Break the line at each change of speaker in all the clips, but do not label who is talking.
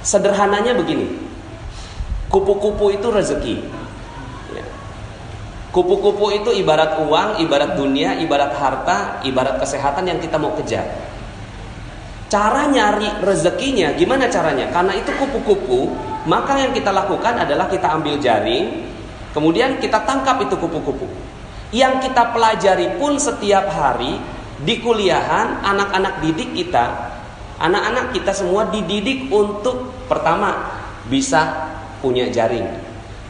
Sederhananya begini, kupu-kupu itu rezeki. Ya. Kupu-kupu itu ibarat uang, ibarat dunia, ibarat harta, ibarat kesehatan yang kita mau kejar. Cara nyari rezekinya gimana caranya? Karena itu kupu-kupu, maka yang kita lakukan adalah kita ambil jaring, kemudian kita tangkap itu kupu-kupu. Yang kita pelajari pun setiap hari di kuliahan, anak-anak didik kita, anak-anak kita semua dididik untuk pertama bisa punya jaring,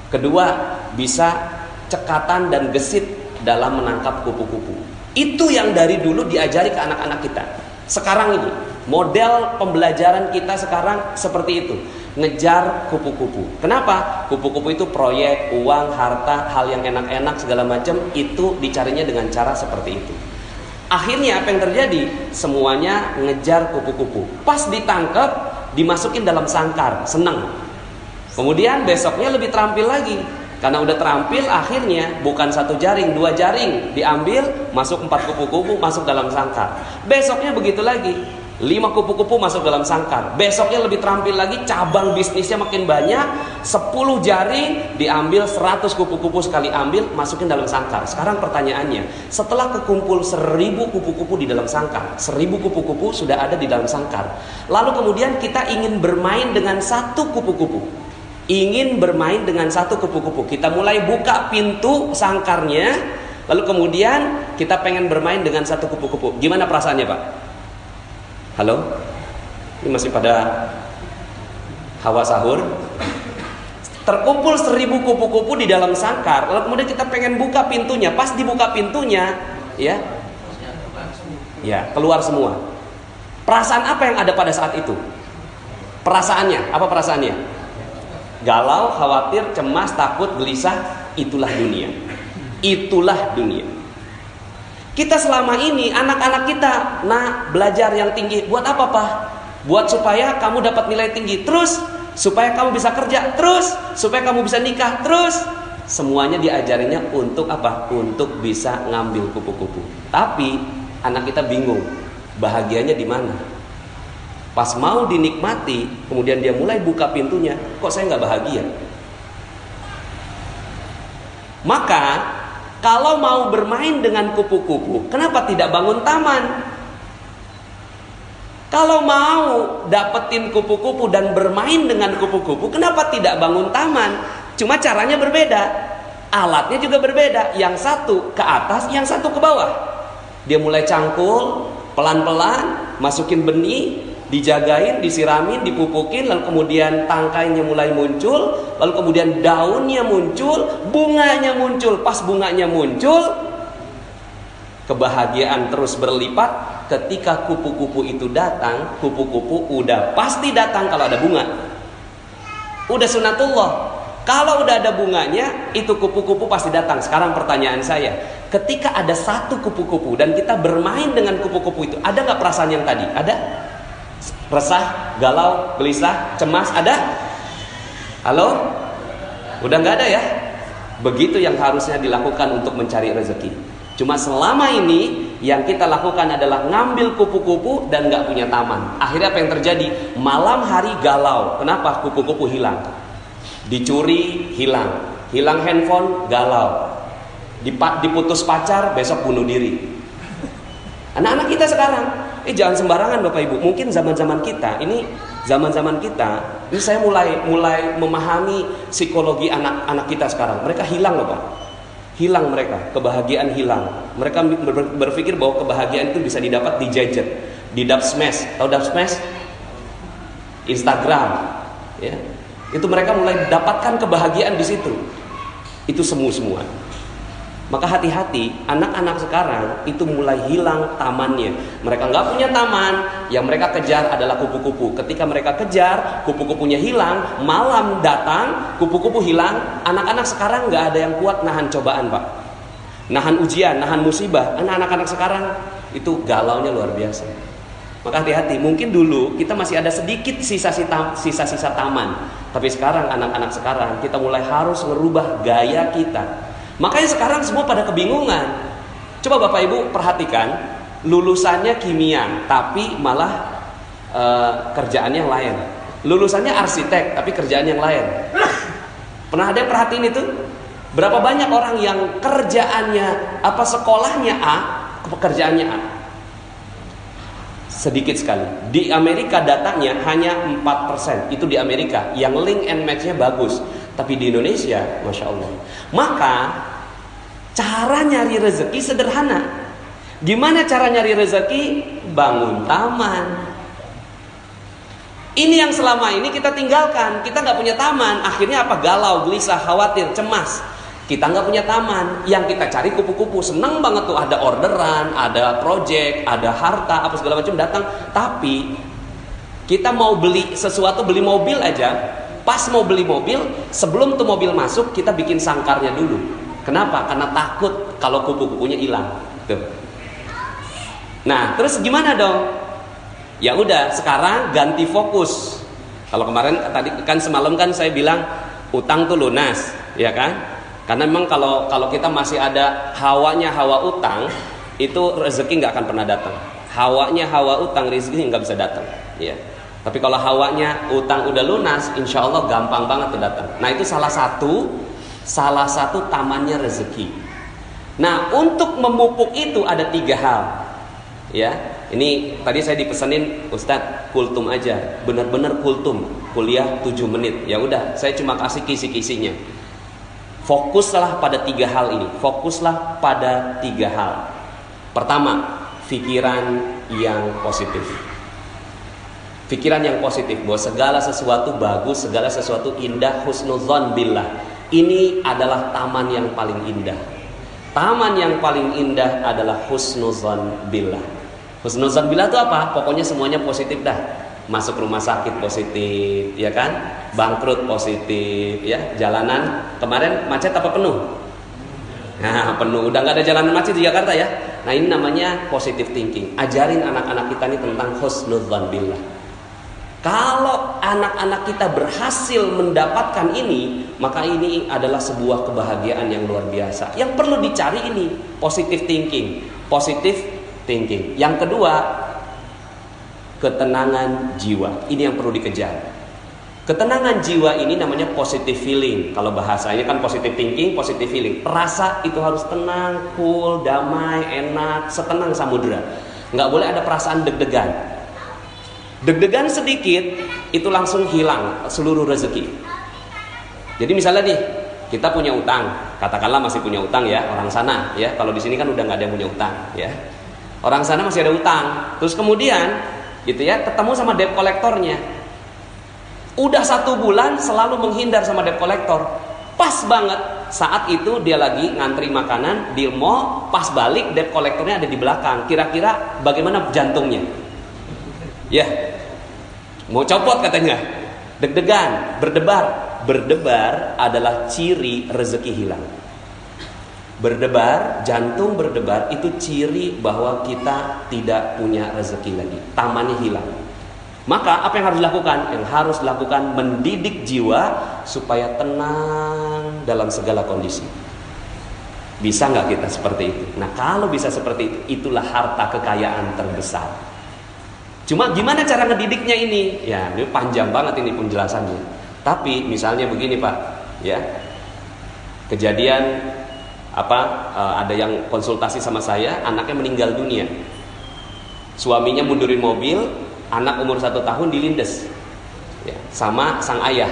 kedua bisa cekatan dan gesit dalam menangkap kupu-kupu. Itu yang dari dulu diajari ke anak-anak kita. Sekarang ini model pembelajaran kita sekarang seperti itu, ngejar kupu-kupu. Kenapa? Kupu-kupu itu proyek, uang, harta, hal yang enak-enak segala macam itu dicarinya dengan cara seperti itu. Akhirnya apa yang terjadi? Semuanya ngejar kupu-kupu. Pas ditangkap, dimasukin dalam sangkar, senang. Kemudian besoknya lebih terampil lagi. Karena udah terampil, akhirnya bukan satu jaring, dua jaring diambil, masuk 4 kupu-kupu, masuk dalam sangkar. Besoknya begitu lagi, 5 kupu-kupu masuk dalam sangkar. Besoknya lebih terampil lagi, cabang bisnisnya makin banyak, 10 jaring diambil, 100 kupu-kupu sekali ambil, masukin dalam sangkar. Sekarang pertanyaannya, setelah kekumpul 1000 kupu-kupu di dalam sangkar, 1000 kupu-kupu sudah ada di dalam sangkar. Lalu kemudian kita ingin bermain dengan satu kupu-kupu. Ingin bermain dengan satu kupu-kupu. Kita mulai buka pintu sangkarnya, lalu kemudian kita pengen bermain dengan satu kupu-kupu. Gimana perasaannya, Pak? Halo? Ini masih pada hawa sahur. Terkumpul 1000 kupu-kupu di dalam sangkar, lalu kemudian kita pengen buka pintunya. Pas dibuka pintunya, ya keluar semua. Perasaan apa yang ada pada saat itu? Perasaannya, apa perasaannya? Galau, khawatir, cemas, takut, gelisah. Itulah dunia. Itulah dunia. Kita selama ini, anak-anak kita, belajar yang tinggi. Buat apa, Pak? Buat supaya kamu dapat nilai tinggi. Terus, supaya kamu bisa kerja. Terus, supaya kamu bisa nikah. Terus, semuanya diajarinya untuk apa? Untuk bisa ngambil kupu-kupu. Tapi, anak kita bingung. Bahagianya di mana? Pas mau dinikmati, kemudian dia mulai buka pintunya, kok saya nggak bahagia? Maka, kalau mau bermain dengan kupu-kupu, kenapa tidak bangun taman? Kalau mau dapetin kupu-kupu dan bermain dengan kupu-kupu, kenapa tidak bangun taman? Cuma caranya berbeda, alatnya juga berbeda. Yang satu ke atas, yang satu ke bawah. Dia mulai cangkul, pelan-pelan, masukin benih, dijagain, disiramin, dipupukin, lalu kemudian tangkainya mulai muncul, lalu kemudian daunnya muncul, bunganya muncul. Pas bunganya muncul, kebahagiaan terus berlipat. Ketika kupu-kupu itu datang, kupu-kupu udah pasti datang kalau ada bunga. Udah sunatullah. Kalau udah ada bunganya, itu kupu-kupu pasti datang. Sekarang pertanyaan saya, ketika ada satu kupu-kupu dan kita bermain dengan kupu-kupu itu, ada nggak perasaan yang tadi? Ada? Resah, galau, gelisah, cemas, ada? Halo? Udah nggak ada ya? Begitu yang harusnya dilakukan untuk mencari rezeki. Cuma selama ini yang kita lakukan adalah ngambil kupu-kupu dan nggak punya taman. Akhirnya apa yang terjadi? Malam hari galau. Kenapa? Kupu-kupu hilang. Dicuri, hilang. Hilang handphone, galau. Diputus pacar, besok bunuh diri. Anak-anak kita sekarang, jangan sembarangan Bapak Ibu. Mungkin zaman-zaman kita, ini saya mulai memahami psikologi anak-anak kita sekarang. Mereka hilang loh Pak. Hilang mereka, kebahagiaan hilang. Mereka berpikir bahwa kebahagiaan itu bisa didapat di gadget, di dubsmash. Tahu dubsmash? Instagram, ya. Itu mereka mulai dapatkan kebahagiaan di situ. Itu semua. Maka hati-hati, anak-anak sekarang itu mulai hilang tamannya. Mereka nggak punya taman, yang mereka kejar adalah kupu-kupu. Ketika mereka kejar, kupu-kupunya hilang, malam datang, kupu-kupu hilang. Anak-anak sekarang nggak ada yang kuat nahan cobaan Pak. Nahan ujian, nahan musibah. Anak-anak sekarang itu galaunya luar biasa. Maka hati-hati, mungkin dulu kita masih ada sedikit sisa-sisa taman. Tapi sekarang anak-anak sekarang kita mulai harus merubah gaya kita. Makanya sekarang semua pada kebingungan. Coba Bapak Ibu perhatikan, lulusannya kimia, tapi malah kerjaannya yang lain. lulusannya arsitek tapi kerjaan yang lain. Pernah ada yang perhatiin itu? Berapa banyak orang yang kerjaannya sekolahnya A, pekerjaannya A? Sedikit sekali. Di Amerika datanya hanya 4%. Itu di Amerika yang link and match-nya bagus. Tapi di Indonesia, Masya Allah. Maka cara nyari rezeki sederhana. Gimana cara nyari rezeki? Bangun taman. Ini yang selama ini kita tinggalkan. Kita nggak punya taman. Akhirnya apa? Galau, gelisah, khawatir, cemas. Kita nggak punya taman. Yang kita cari kupu-kupu. Seneng banget tuh, ada orderan, ada project, ada harta, apa segala macam datang. Tapi kita mau beli sesuatu, beli mobil aja. Pas mau beli mobil, sebelum tuh mobil masuk, kita bikin sangkarnya dulu. Kenapa? Karena takut kalau kupu-kupunya hilang. Tuh. Nah, terus gimana dong? Ya udah, sekarang ganti fokus. Kalau kemarin tadi kan semalam kan saya bilang utang tuh lunas, ya kan? Karena memang kalau kita masih ada hawanya hawa utang, itu rezeki nggak akan pernah datang. Hawanya hawa utang, rezeki nggak bisa datang. Ya. Tapi kalau hawanya utang udah lunas, insya Allah gampang banget tuh datang. Nah itu salah satu tamannya rezeki. Nah untuk memupuk itu ada 3 hal. Ya, ini tadi saya dipesanin Ustadz kultum aja, benar-benar kultum, kuliah 7 menit. Ya udah, saya cuma kasih kisi-kisinya. Fokuslah pada 3 hal ini. Fokuslah pada 3 hal. Pertama, pikiran yang positif. Pikiran yang positif bahwa segala sesuatu bagus, segala sesuatu indah, husnudzon billah. Ini adalah taman yang paling indah. Taman yang paling indah adalah husnudzon billah. Husnudzon billah itu apa? Pokoknya semuanya positif dah. Masuk rumah sakit positif, ya kan? Bangkrut positif, ya. Jalanan kemarin macet apa penuh? Nah, penuh. Udah nggak ada jalanan macet di Jakarta ya. Nah, ini namanya positive thinking. Ajarin anak-anak kita ini tentang husnudzon billah. Kalau anak-anak kita berhasil mendapatkan ini, maka ini adalah sebuah kebahagiaan yang luar biasa. Yang perlu dicari ini positive thinking. Positive thinking. Yang kedua, ketenangan jiwa. Ini yang perlu dikejar. Ketenangan jiwa ini namanya positive feeling. Kalau bahasanya kan positive thinking, positive feeling. Rasa itu harus tenang, cool, damai, enak, setenang samudera. Nggak boleh ada perasaan deg-degan. Deg-degan sedikit itu langsung hilang seluruh rezeki. Jadi misalnya nih, kita punya utang, katakanlah masih punya utang ya, orang sana ya. Kalau di sini kan udah nggak ada yang punya utang ya. Orang sana masih ada utang. Terus kemudian gitu ya, ketemu sama debt kolektornya. Udah 1 bulan selalu menghindar sama debt kolektor. Pas banget saat itu dia lagi ngantri makanan di mall, pas balik debt kolektornya ada di belakang. Kira-kira bagaimana jantungnya? Ya, mau copot katanya. Deg-degan, berdebar. Berdebar adalah ciri rezeki hilang. Berdebar, jantung berdebar itu ciri bahwa kita tidak punya rezeki lagi. Tamannya hilang. Maka apa yang harus dilakukan? Yang harus dilakukan mendidik jiwa supaya tenang dalam segala kondisi. Bisa nggak kita seperti itu? Nah kalau bisa seperti itu, itulah harta kekayaan terbesar. Cuma gimana cara ngedidiknya ini? Ya, ini panjang banget ini penjelasannya. Tapi misalnya begini Pak, ya. Kejadian ada yang konsultasi sama saya, anaknya meninggal dunia. Suaminya mundurin mobil, anak umur 1 tahun dilindes. Ya, sama sang ayah.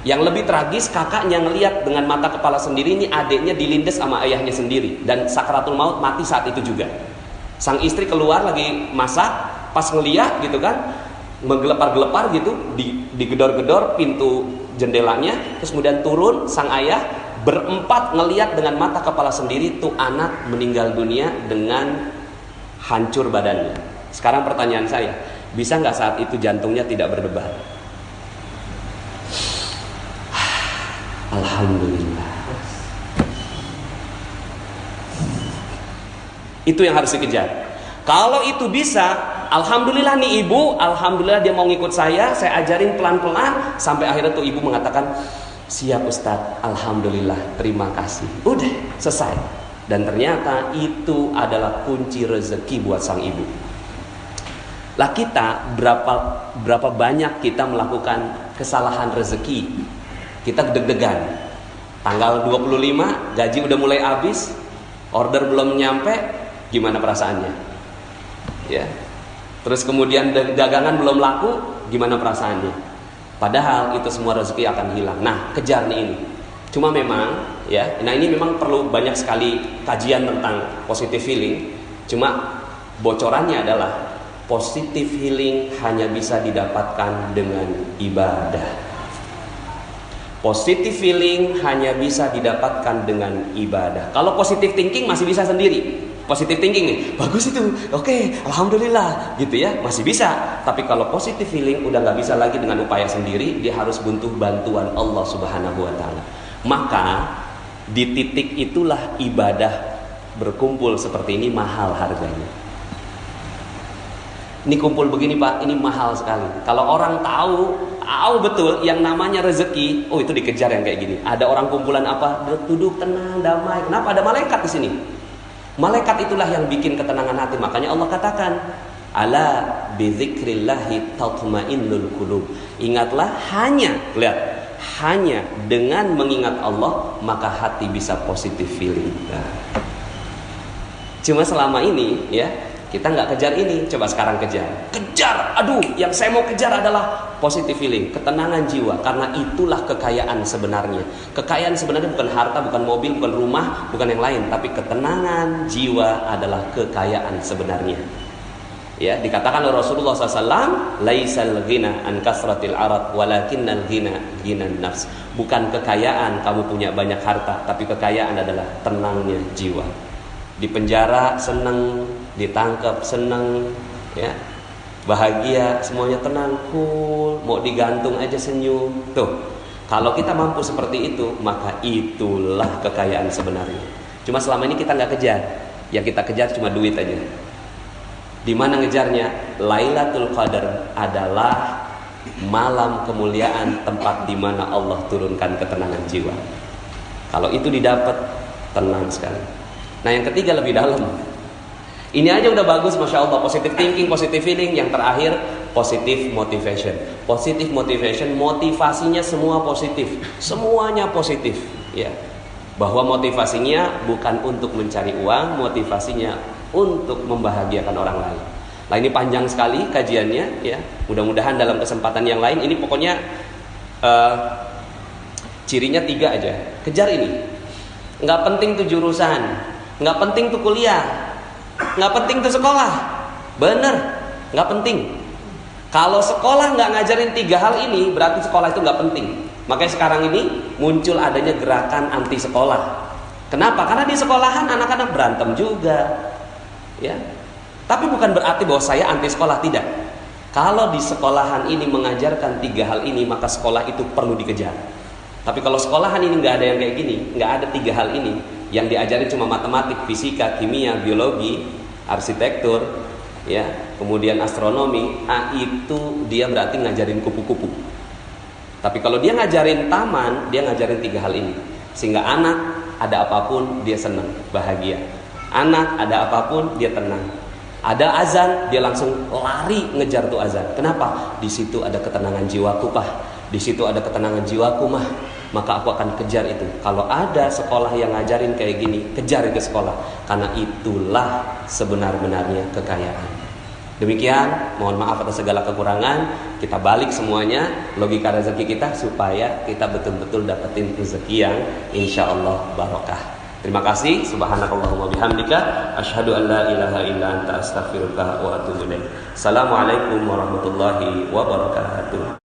Yang lebih tragis, kakaknya ngelihat dengan mata kepala sendiri ini adiknya dilindes sama ayahnya sendiri dan sakratul maut mati saat itu juga. Sang istri keluar lagi masak, pas ngeliat gitu kan, menggelepar-gelepar gitu, digedor-gedor pintu jendelanya, terus kemudian turun sang ayah berempat ngeliat dengan mata kepala sendiri tuh anak meninggal dunia dengan hancur badannya. Sekarang pertanyaan saya, bisa nggak saat itu jantungnya tidak berdebar? Alhamdulillah. Itu yang harus dikejar. Kalau itu bisa, alhamdulillah nih ibu, alhamdulillah dia mau ngikut saya ajarin pelan-pelan sampai akhirnya tuh ibu mengatakan, siap Ustadz, alhamdulillah, terima kasih. Udah, selesai. Dan ternyata itu adalah kunci rezeki buat sang ibu. Lah kita berapa banyak kita melakukan kesalahan rezeki. Kita deg-degan. Tanggal 25 gaji udah mulai habis, order belum nyampe, gimana perasaannya? Ya. Terus kemudian dagangan belum laku, gimana perasaannya? Padahal itu semua rezeki akan hilang. Nah, kejar nih ini. Cuma memang ya, nah ini memang perlu banyak sekali kajian tentang positive healing. Cuma bocorannya adalah positive healing hanya bisa didapatkan dengan ibadah. Positive feeling hanya bisa didapatkan dengan ibadah. Kalau positive thinking masih bisa sendiri. Positive thinking nih, bagus itu, oke, alhamdulillah, gitu ya, masih bisa. Tapi kalau positive feeling udah nggak bisa lagi dengan upaya sendiri, dia harus butuh bantuan Allah Subhanahu Wa Taala. Maka di titik itulah ibadah berkumpul seperti ini mahal harganya. Ini kumpul begini Pak, ini mahal sekali. Kalau orang tahu betul yang namanya rezeki, oh itu dikejar yang kayak gini. Ada orang kumpulan apa? Duduk tenang, damai. Kenapa? Ada malaikat di sini. Malaikat itulah yang bikin ketenangan hati. Makanya Allah katakan, ala bidzikrillahi tatmainnul qulub. Ingatlah hanya dengan mengingat Allah maka hati bisa positive feeling. Nah. Cuma selama ini ya kita nggak kejar ini, coba sekarang kejar. Aduh, yang saya mau kejar adalah positive feeling, ketenangan jiwa. Karena itulah kekayaan sebenarnya. Kekayaan sebenarnya bukan harta, bukan mobil, bukan rumah, bukan yang lain, tapi ketenangan jiwa adalah kekayaan sebenarnya. Ya, dikatakan oleh Rasulullah SAW, laisal ghina an kasratil arad, walakinnal ghina ghinan nafs. Bukan kekayaan kamu punya banyak harta, tapi kekayaan adalah tenangnya jiwa. Di penjara senang, ditangkap senang, ya, bahagia, semuanya tenang, cool, mau digantung aja senyum. Tuh, kalau kita mampu seperti itu, maka itulah kekayaan sebenarnya. Cuma selama ini kita nggak kejar, yang kita kejar cuma duit aja. Di mana ngejarnya? Lailatul Qadar adalah malam kemuliaan, tempat di mana Allah turunkan ketenangan jiwa. Kalau itu didapat, tenang sekali. Nah yang ketiga lebih dalam. Ini aja udah bagus, masya Allah. Positive thinking, positive feeling. Yang terakhir positive motivation. Positive motivation, motivasinya semua positif, semuanya positif. Ya, bahwa motivasinya bukan untuk mencari uang, motivasinya untuk membahagiakan orang lain. Nah ini panjang sekali kajiannya. Ya, mudah-mudahan dalam kesempatan yang lain. Ini pokoknya cirinya 3 aja. Kejar ini. Nggak penting tuh jurusan, nggak penting tuh kuliah, nggak penting tuh sekolah. Bener, nggak penting. Kalau sekolah nggak ngajarin 3 hal ini, berarti sekolah itu nggak penting. Makanya sekarang ini muncul adanya gerakan anti sekolah. Kenapa? Karena di sekolahan anak-anak berantem juga, ya. Tapi bukan berarti bahwa saya anti sekolah, tidak. Kalau di sekolahan ini mengajarkan 3 hal ini, maka sekolah itu perlu dikejar. Tapi kalau sekolahan ini nggak ada yang kayak gini, nggak ada 3 hal ini, yang diajarin cuma matematik, fisika, kimia, biologi, arsitektur, ya, kemudian astronomi, itu dia berarti ngajarin kupu-kupu. Tapi kalau dia ngajarin taman, dia ngajarin 3 hal ini, sehingga anak ada apapun dia senang, bahagia. Anak ada apapun dia tenang. Ada azan, dia langsung lari ngejar tuh azan. Kenapa? Di situ ada ketenangan jiwaku, Pak. Di situ ada ketenangan jiwaku, Mah. Maka aku akan kejar itu. Kalau ada sekolah yang ngajarin kayak gini, kejar itu sekolah. Karena itulah sebenar-benarnya kekayaan. Demikian, mohon maaf atas segala kekurangan. Kita balik semuanya logika rezeki kita supaya kita betul-betul dapetin rezeki yang insya Allah barokah. Terima kasih. Subhanakallahumma bihamdika asyhadu an la ilaha illa anta astaghfiruka wa atubu ilaik. Assalamualaikum warahmatullahi wabarakatuh.